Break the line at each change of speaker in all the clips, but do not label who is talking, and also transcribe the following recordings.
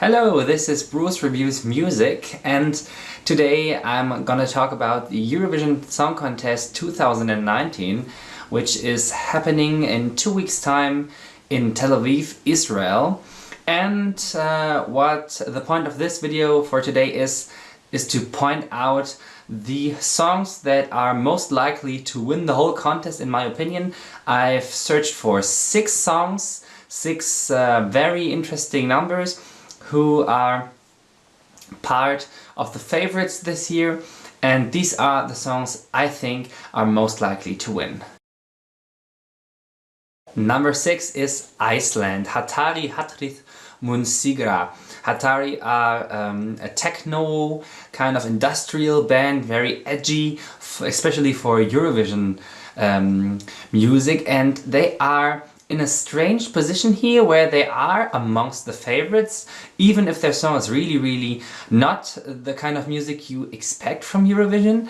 Hello, this is Bruce Reviews Music, and today I'm gonna talk about the Eurovision Song Contest 2019, which is happening in 2 weeks' time in Tel Aviv, Israel. And what the point of this video for today is to point out the songs that are most likely to win the whole contest, in my opinion. I've searched for 6 songs, 6 very interesting numbers who are part of the favorites this year, and these are the songs I think are most likely to win. Number 6 is Iceland, Hatari Hatrið Munsigra. Hatari are a techno kind of industrial band, very edgy, especially for Eurovision music, and they are in a strange position here where they are amongst the favorites, even if their song is really not the kind of music you expect from Eurovision.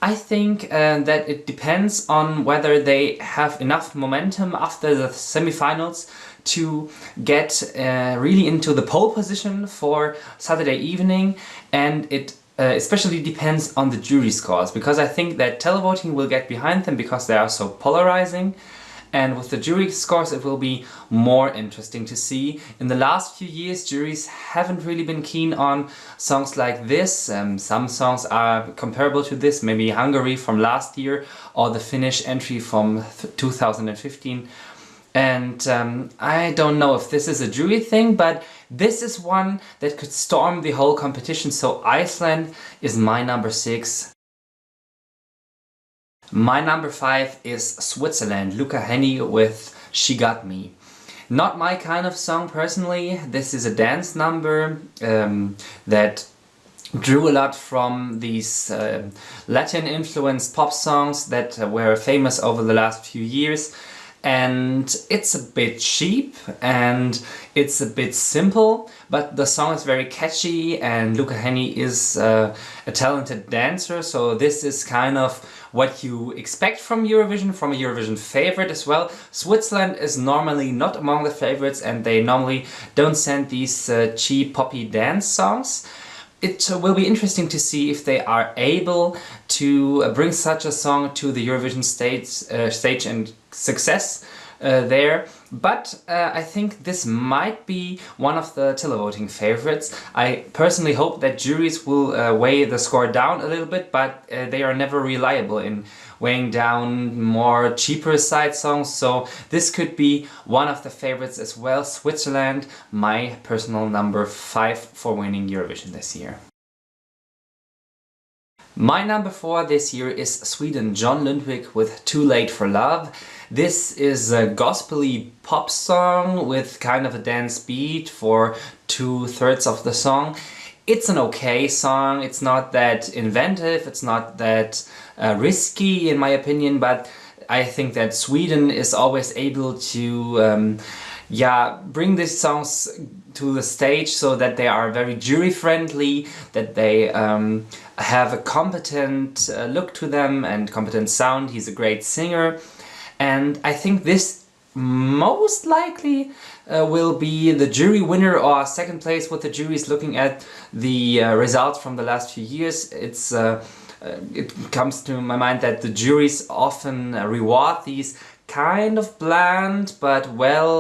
I think that it depends on whether they have enough momentum after the semifinals to get really into the pole position for Saturday evening, and it especially depends on the jury scores, because I think that televoting will get behind them because they are so polarizing. And with the jury scores it will be more interesting to see. In the last few years juries haven't really been keen on songs like this. Some songs are comparable to this, maybe Hungary from last year or the Finnish entry from 2015. And I don't know if this is a jury thing, but this is one that could storm the whole competition. So Iceland is my number 6. My number 5 is Switzerland, Luca Hänni with She Got Me. Not my kind of song personally. This is a dance number that drew a lot from these Latin influenced pop songs that were famous over the last few years. And it's a bit cheap and it's a bit simple, but the song is very catchy, and Luca Hänni is a talented dancer, so this is kind of what you expect from Eurovision, from a Eurovision favorite as well. Switzerland is normally not among the favorites, and they normally don't send these cheap poppy dance songs. It will be interesting to see if they are able to bring such a song to the Eurovision stage and success there. But I think this might be one of the televoting favorites. I personally hope that juries will weigh the score down a little bit, but they are never reliable in weighing down more cheaper side songs, so this could be one of the favorites as well. Switzerland, my personal number 5 for winning Eurovision this year. My number 4 this year is Sweden, John Lundvik with Too Late for Love. This is a gospel-y pop song with kind of a dance beat for 2/3 of the song. It's an okay song, it's not that inventive, it's not that risky in my opinion, but I think that Sweden is always able to bring these songs to the stage so that they are very jury friendly, that they have a competent look to them and competent sound. He's a great singer, and I think this most likely will be the jury winner or second place with the juries looking at the results from the last few years. It comes to my mind that the juries often reward these kind of bland but well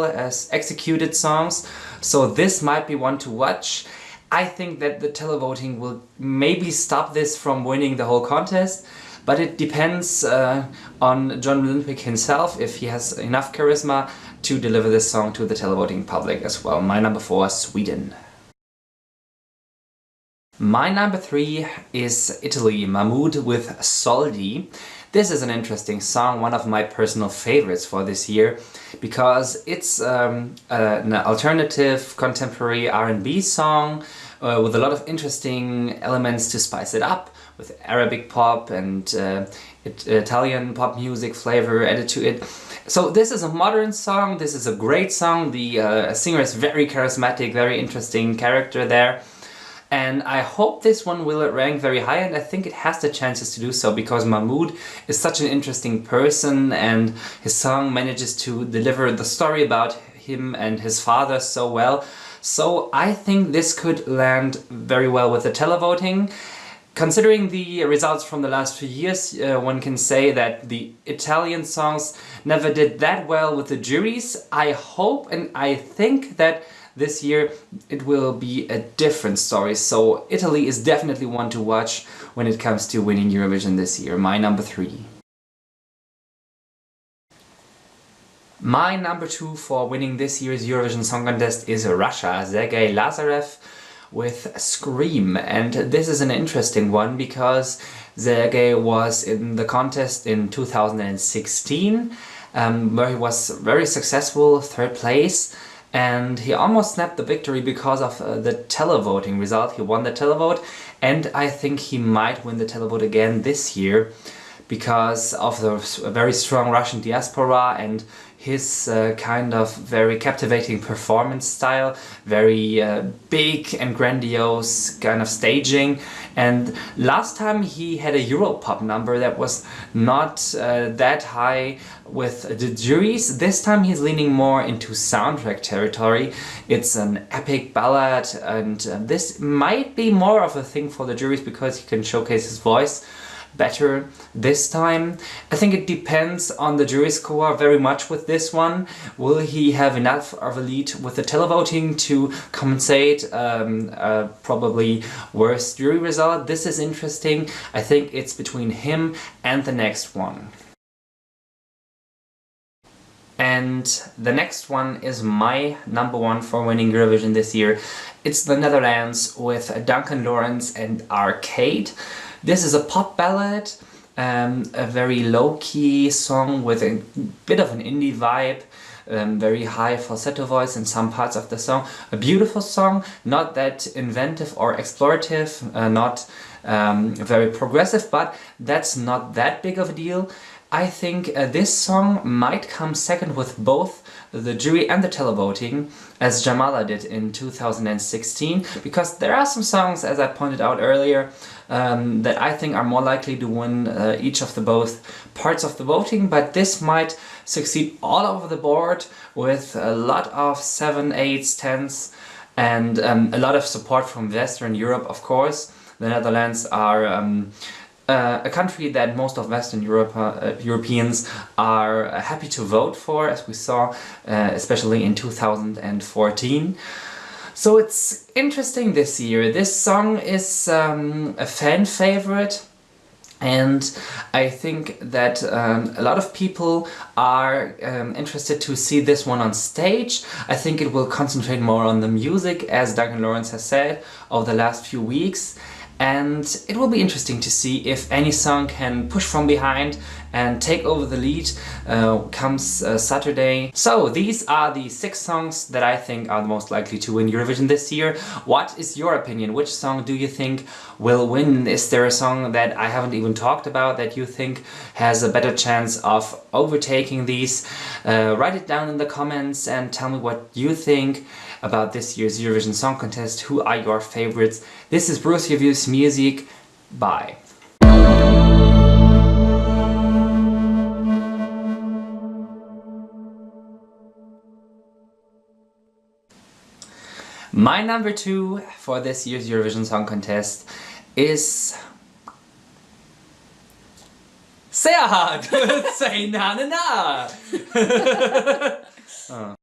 executed songs, so this might be one to watch. I think that the televoting will maybe stop this from winning the whole contest, but it depends on John Lundvik himself, if he has enough charisma to deliver this song to the televoting public as well. My number 4, Sweden. My number 3 is Italy, Mahmood with Soldi. This is an interesting song, one of my personal favorites for this year, because it's an alternative contemporary R&B song with a lot of interesting elements to spice it up, with Arabic pop and Italian pop music flavor added to it. So this is a modern song, this is a great song, the singer is very charismatic, very interesting character there. And I hope this one will rank very high, and I think it has the chances to do so, because Mahmood is such an interesting person and his song manages to deliver the story about him and his father so well. So I think this could land very well with the televoting. Considering the results from the last few years, one can say that the Italian songs never did that well with the juries. I hope and I think that this year it will be a different story. So Italy is definitely one to watch when it comes to winning Eurovision this year. My number 3. My number 2 for winning this year's Eurovision Song Contest is Russia, Sergei Lazarev with Scream. And this is an interesting one because Sergei was in the contest in 2016 where he was very successful, 3rd place, and he almost snapped the victory because of the televoting result. He won the televote, and I think he might win the televote again this year because of the very strong Russian diaspora and his kind of very captivating performance style, very big and grandiose kind of staging. And last time he had a Europop number that was not that high with the juries. This time he's leaning more into soundtrack territory. It's an epic ballad, and this might be more of a thing for the juries because he can showcase his voice better this time. I think it depends on the jury score very much with this one. Will he have enough of a lead with the televoting to compensate a probably worse jury result? This is interesting. I think it's between him and the next one. And the next one is my number 1 for winning Eurovision this year. It's the Netherlands with Duncan Lawrence and Arcade. This is a pop ballad, a very low-key song with a bit of an indie vibe, very high falsetto voice in some parts of the song. A beautiful song, not that inventive or explorative, not very progressive, but that's not that big of a deal. I think this song might come second with both the jury and the televoting, as Jamala did in 2016, because there are some songs, as I pointed out earlier, that I think are more likely to win each of the both parts of the voting, but this might succeed all over the board with a lot of 7, 8s, 10s, and a lot of support from Western Europe, of course. The Netherlands are a country that most of Western Europeans are happy to vote for, as we saw especially in 2014. So it's interesting this year. This song is a fan favorite, and I think that a lot of people are interested to see this one on stage. I think it will concentrate more on the music, as Duncan Lawrence has said, over the last few weeks. And it will be interesting to see if any song can push from behind and take over the lead comes Saturday. So these are the 6 songs that I think are the most likely to win Eurovision this year. What is your opinion? Which song do you think will win? Is there a song that I haven't even talked about that you think has a better chance of overtaking these? Write it down in the comments and tell me what you think about this year's Eurovision Song Contest. Who are your favorites? This is Bruce Reviews Music. Bye. My number 2 for this year's Eurovision Song Contest is sehr hart. Say na na na.